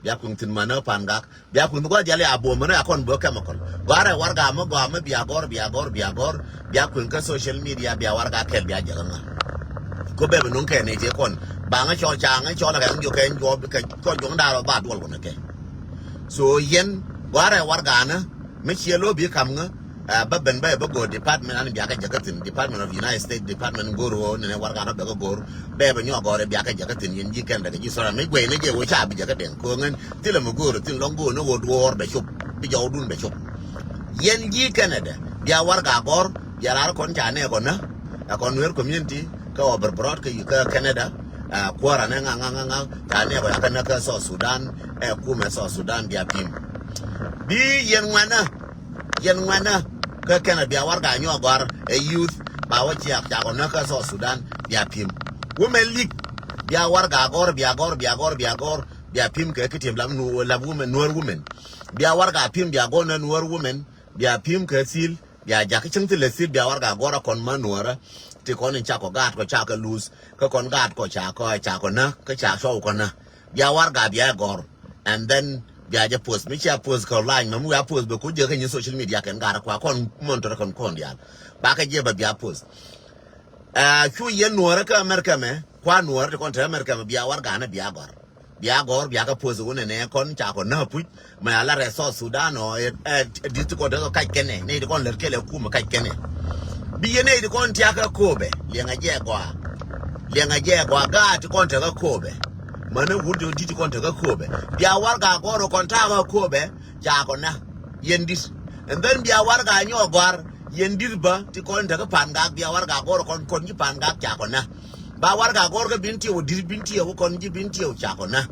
bia kun tin mana pangak bia kun go jale abo mana akon bo kamakon gwara warga mo go ma bia kun ka social media bia warga kel bia janga ko be non ke ne je kon ba nga cho cha nga cho la ga yo ke yo ke ko yo da ba dol ko ke so yen gwara warga na me chielo bi kam nga ba ben ba go department an bia ka jagatin department of United States department goro ne warga na be go goro be be nyo gore bia ka jagatin yen ji kan daga ji sora me gwe ne je wo cha bi jagaden ko ngen tile mo goro tin longo no wo dwor be chup bi jaw dun be chup yen ji Canada bia warga gor bia lar kon cha ne ko na kon wer community ka overbroad ka Canada kwara ne nga ta ne ko ka na ka so Sudan kuma so Sudan bia pim bi yen wana ka Canada bia warga nyo gor youth ba wo chi ak ko na ka so Sudan bia pim women league bia warga gor bia pim ka kitim lam no la women Nuer women bia warga pim bia go na Nuer women bia pim ka sil bia ja ka chingti le sil bia warga gor kon manuara ti kon in cha ko gat ko cha ka lose ka kon gat ko cha ko na ka cha so ko na bia warga bia gor and then bia ja post mi cha post ko line mu ya post be ko je ka ni social media kan gara kwa kon montor kon dia ba ka je ba bia post chu yen Nuer ka America me kwa Nuer kon ta America bia warga na bia gor bia ka post wona ne kon cha ko na pu ma la resource Sudan o dit ko da ka kene ne kon le kele ku ma ka kene bi yene di kon ti aka kobe Lienge Je kwa ga ti kon ta ka kobe mana wudo di ti kon ta ka kobe bia warga goro kon ta ka kobe ja ko na yendis and then bia warga nyo gwar yendis ba ti kon ta ka panga bia warga goro kon ji panga ja ko na ba warga goro ka binti o di binti o kon ji binti o ja ko na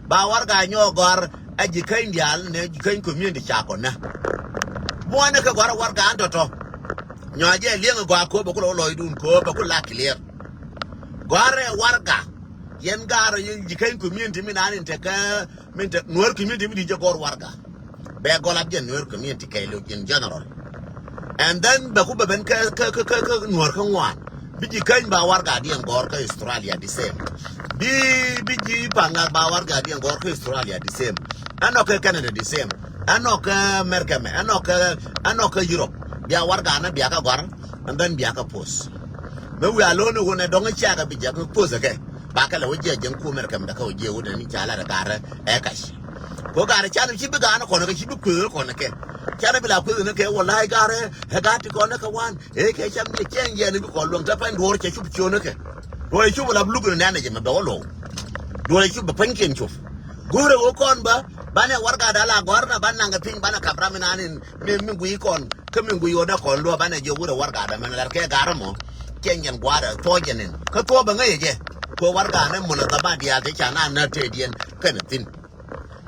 ba warga nyo gwar aji kain dial ne ji kain community ja ko na mo na ka gwar warga antoto nyaje Lienge gwa ko ba ko loidun ko ba ko la clear gware warga yen garo yen jikain community min anin te ka min te Nuer community mi di jogor warga be golab jen Nuer community kay lo in general and then ba ko ba ben ka Nuer ka ngwan bi jikain ba warga di ngor ka Australia the same bi ji panga ba warga di ngor ka Australia the same anoka Canada the same anoka America me anoka Europe bia warga na bia ka gwar and then bia ka post me we alone wona donga chaga bi jaga post ke ba ka la waje jen ku America da ka waje wona ni chala da gara kashi ko gara chala shi bi ga na ko na shi bi ko na ke chala bi la ku na ke wallahi gara he ga ti ko na ka wan ke cham ni chen ye ni bi ko long ta pan dor che chu chu na ke do chu la blu na na je me do lo do chu ba panken chu gore wo kon ba bana warga dala gorna bana nga ping bana kabra minanin mi gui kon kemi gui oda kon lo bana je wura warga da man lar ke garamo kenyan gwada to jenen ka to ba ngaye je ko warga ne mun da ba dia te chana na te dien kan tin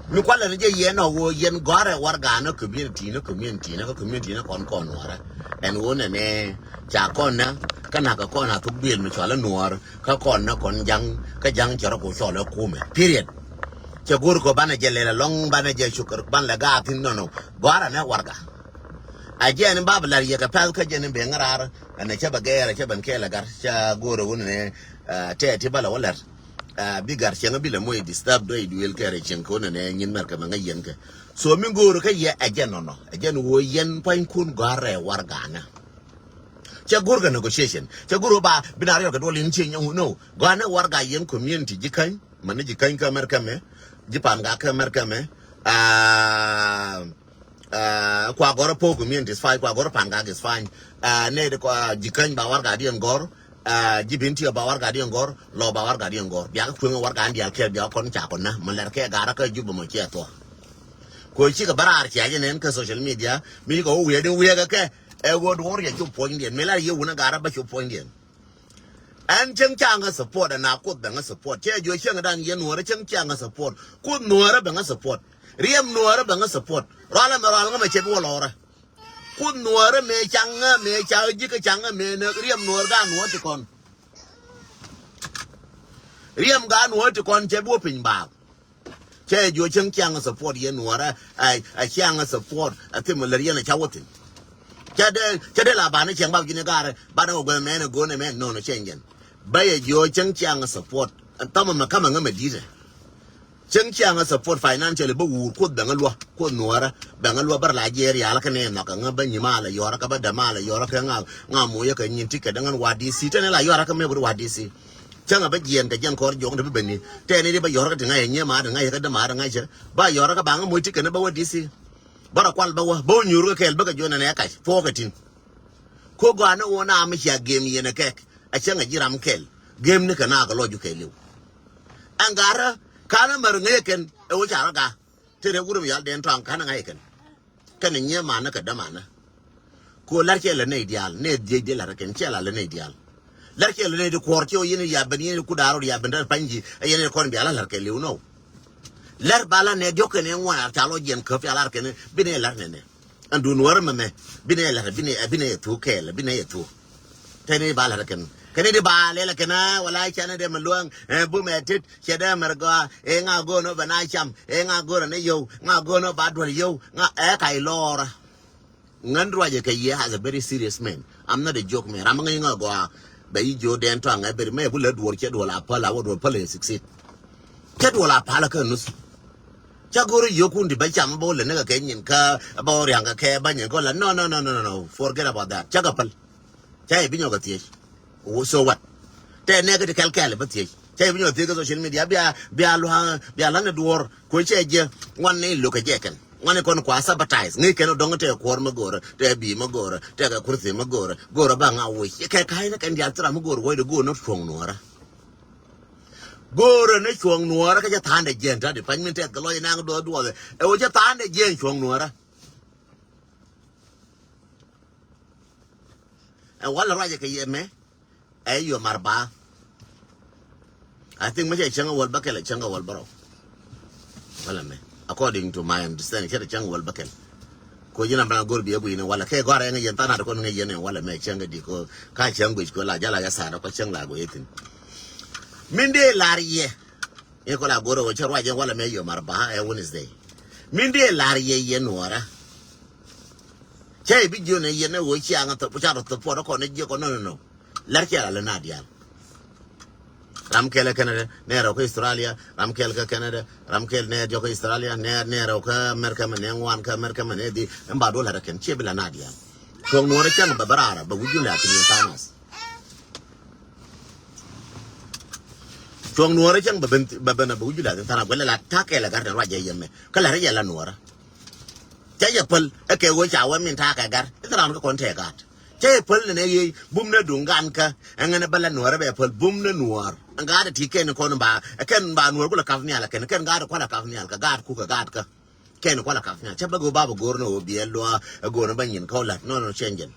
mi kwala ne je ye no wo yen gore warga na community na kon wara en wona ne cha kon na kana ka kon ha to bil mi chala nuar ka kon na kon jang ka jang chara ko so le kume period Chagur ko bana jelela long bana je shukar ban la gatin no gwara na warga ajen bablar ye ka pal ka jen be ngarar ana cha bagera cha ban kela gar cha goro wonne te bala walar bigar chenga bila moy disturb do duel kere chen ko ne nyin mer ka nga yen ka so min goro ka ye ajen no ajen wo yen pain kun gwara warga na cha gurga negotiation cha guru ba binari ka dolin chen no gwana warga yen community jikan man jikan ka mer ka me Japan ga ka America me kwa goro po community is fine kwa goro panga is fine ne de kwa jikan ba warga di ngor jibinti ba warga di ngor lo ba warga di ngor bia ku warga ndi alkel bia kon cha kon na malar ke gara ka jubo mo che to ko chi ka barar chi ajen ka social media mi ko we ga ke e go do ya ju point ndi mela ye una gara ba ju point ndi an chang chang support na ko da support che jo chang dan ye Nuer chang chang support ku Nuer ba support riem Nuer ba support rala ma che bo lora ku Nuer me cha ji ka chang me ne riem Nuer ga Nuer ti kon riem ga Nuer ti kon che bo pin ba che jo chang chang support ye Nuer ai chang support atim le ye na cha wotin chade la ba ne chang ba gi ne ga ba na go me ne go ne me no chengen Baye jo chang support tama makama ngame dize Cheng Chiang support financially, but who could Bangalore, could Nuera, Bangalore, Nigeria, Alakane, Nakanga, Benimala, Yoraka, Damala, Yoraka, Namoyaka, and ticket, and what DC, and La Yoraka, maybe what DC. Changa Beji and the Jan Court, Young to Benny, 10 by Yoraka, and I near Mad, and I had the Mad and I by Yoraka Bang, we ticket about DC. But a qual bow, bone you look at Bagajon and Aka, forgetting. Kogana one Amisha game me in a cake, a Changa Jiram Kel, game Nikanaga, Logical. Angara. Kana marungaken e wucharaga tere guru yal den tang kana ngaiken kana nye mana ka damana ko larke le ne ideal ne de la ken chela le ne ideal larke le ne de korcho yini ya bani ku daro ya bendar panji yene kon bi ala larke le no lar bala ne joke ne ngwa talo jen ko fi ala ken bine lar ne andu nuwar mame bine lar bine tu kel bine tu tene bala ken kene di ba lela kena wala chana de maluang bu metit cheda merga nga go no bana cham nga go ne yo nga go no badwal yo nga kai lora ngandwa je kay has a very serious man. I'm not a joke man. I'm nga go ba yi jo den to nga be me bu le dwor che dola pala wo do pala 6 che dola pala ka nus cha go ri yo kundi ba cham bo le ne ka nyin ka ba ri nga ke ba nyin ko la no forget about that cha ka pal cha bi nyo ka tie. So what? Te negative calcal, but ye. Tell me your social media, be a door, which one name look a jacken. One con sabotage, Nick and don't take a quarter magora, there be magora, take a kurthi magora, go bang away. You can't kind of can get Magor, way to go, not strong Nora. Go and it's strong Nora, I just hand a gent, the payment take the lawyer now do it. I was just hand a gent strong Nora. And what a right me? Ayo marba. I think much changa wal bakel changa wal baro. Wala me. According to my understanding, changa wal bakel. Ko yina bana gor biya ko yina wala ke gore nga yenta na ko nga yene wala me changa di ko ka changa ko la jala ga sara ko changa go yetin. Minde lariye. E ko la goro wo charwa je wala me yo marba e Wednesday. Minde lariye ye nuara. Chai bi jone yene wo chianga to pucharo to poro ko ne je ko no. Larkia la Nadia Ramkel Canada, Nero Australia, Ramkel Canada, Ramkel Nero Australia, Nero Mercaman, Wanka Mercaman, Eddie, and Badola can Chibla Nadia. So no return Babara, but would you like to be Thomas? So no return Babana Bujula, and Tanaguela Takela Garden Raja Yame, Calaria Lanora. Tayapel, a K which our women Takagar, it's around the contact. Che pul ne bum na dunganka ngana bala nuara be pul bum na nuar ngada tiken ko ba ken ba nuar kula kafni ala ken ngada ko la kafni ala gad ku ka gad ka ken ko la kafni cha ba go baba gorno biello go na banyin ko la no change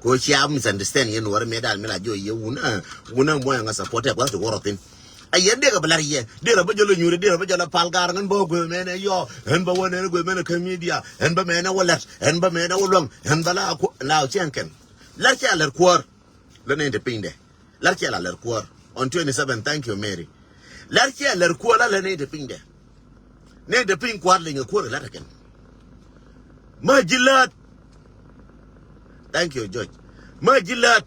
ko chi am misunderstand yen nuar me dal me la jo ye una mo nga support ko to worotin ayende ga balariye dira ba jolo nyure dira ba jolo palgar ngan bo go mene yo en ba wona go mene media en ba mena walat en ba mena wolong en bala ko law chenken larki aler kwor le ne depende larki aler kwor on 27 thank you Mary larki aler kwor la ne depende kwor le kwor la taken majilat thank you George majilat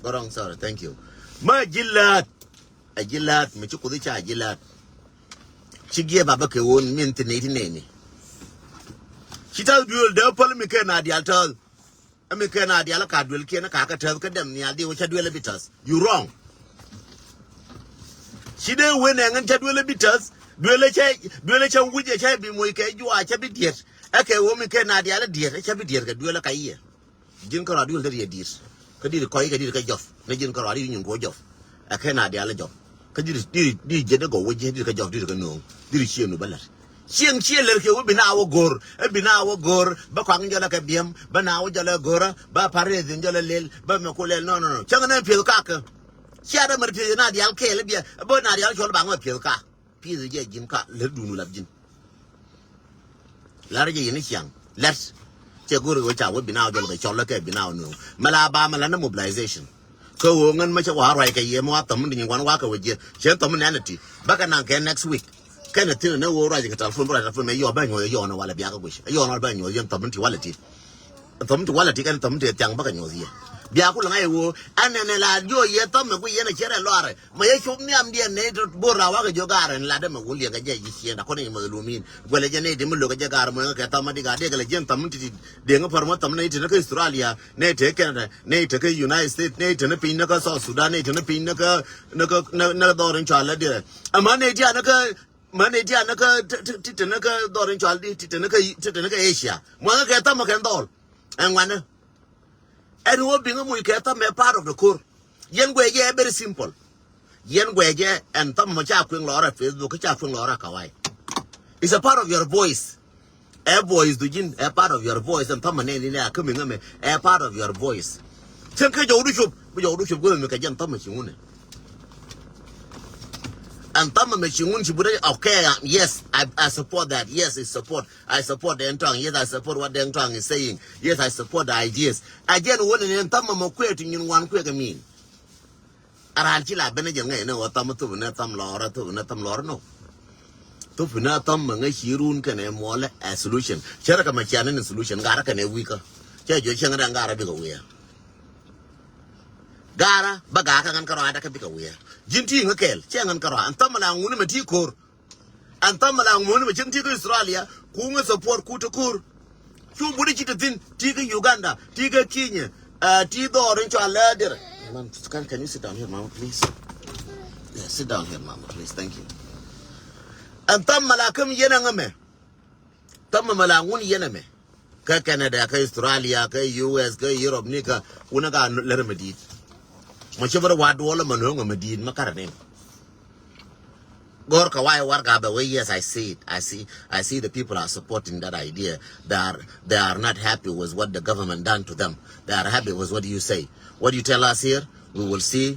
gorong sorry thank you majilat ajilat me chuko dicha ajilat chigie baba ke won minti ne chital duel de pol mi ke na dial tol mi ke na dial ka duel ke na ka tel ka dem ni aldi wo cha duel bitas you wrong chide we na ngan cha duel bitas duel che wuje cha bi mo ke ju a cha bi diet e ke wo mi ke na dial diet cha bi diet ka duel ka ye jin ko duel de diet ka di ko ka di ka jof ne jin ko ri nyun ko jof e ke na dial jof ka di jede go woje di ka jof di ka no di chienu balat chien le ke bina wo gor ba kwa njola ka biem ba na wo jala gora ba pare din jala lel ba me ko lel no changa na pil ka ka sia da mar pil na dial ke le bia bo na dial chol ba ngo pil ka pi je jin ka le dunu lab jin la re je ni chiang let che goro wo cha wo bina wo jala ka chol ka bina no mala ba mala na mobilization ko wo ngan ma cha wa rai ka ye mo atam ni ngwan wa ka wo je chen to na nati ba ka na ke next week kana tino na wo raji ka telephone bra telephone me yo ba nyo yo no wala biya ka gwish yo no ba nyo yen tabanti wala ti Tom to wala tikan tom to tiang baka nyozi bia ku langa yo anene la jo ye tom ku ye na chere lore ma ye chop ni am die ne to bora wa ga jo garen la de ma wuli ga je yi na ko ne ma lumin gole je ne de mu lo ga je gar mo ga ta ma diga de ga je tom ti de nga par mo tom ne ti na ka Australia ne te Canada ne te ka United States ne te na pin na ka South Sudan ne te na pin na ka na dorin chala de ama ne dia na ka mane dia na ka ti na ka dorin chala ti na ka Asia mo ga ta ma kan dol and one and what being a muiketa me part of the core. Yen Gweje very simple. Yen Gweje and Tom Machaquin Laura Facebook Chaquin Laura Kawai. It's a part of your voice. A voice do a part of your voice and Tom and coming a part of your voice. Chanka Yorushop, we Yorushop going to make a young Thomas Yune. And Thomas Machine, okay, yes, I support that. Yes, it's support. I support the Entang. Yes, I support what the Entang is saying. Yes, I support the ideas. I get one in Thomas Moqueting in one quick mean. Aranchila Benjamin, no, Tom to Natam Laura to Natam Lorno. To Funatam Mangashirun can a mole a solution. Cheraka Machan solution, Garakan a weaker. Church and Gara big aware. Gara, Bagaka and Karada can be aware. Jinti Hakel, Chang and Kara, and Tamalang Unimati Kur, and Tamalang Munimati Australia, Kunga support Kutakur. Two Budichitin, Tiga Uganda, Tiga Kenya, Tiga Orange Ladder. Can you sit down here, Mama, please? Yeah, sit down here, Mama, please. Thank you. And Tamalakam Yenangame, Tamalangun Yename, Canada, Australia, US, Europe, Nika, Unaga Lermedit. Whichever what all of Manunga Medin Macarane. Gorka, why work out the way? Yes, I see it. I see the people are supporting that idea. They are not happy with what the government done to them. They are happy with what you say. What you tell us here, we will see.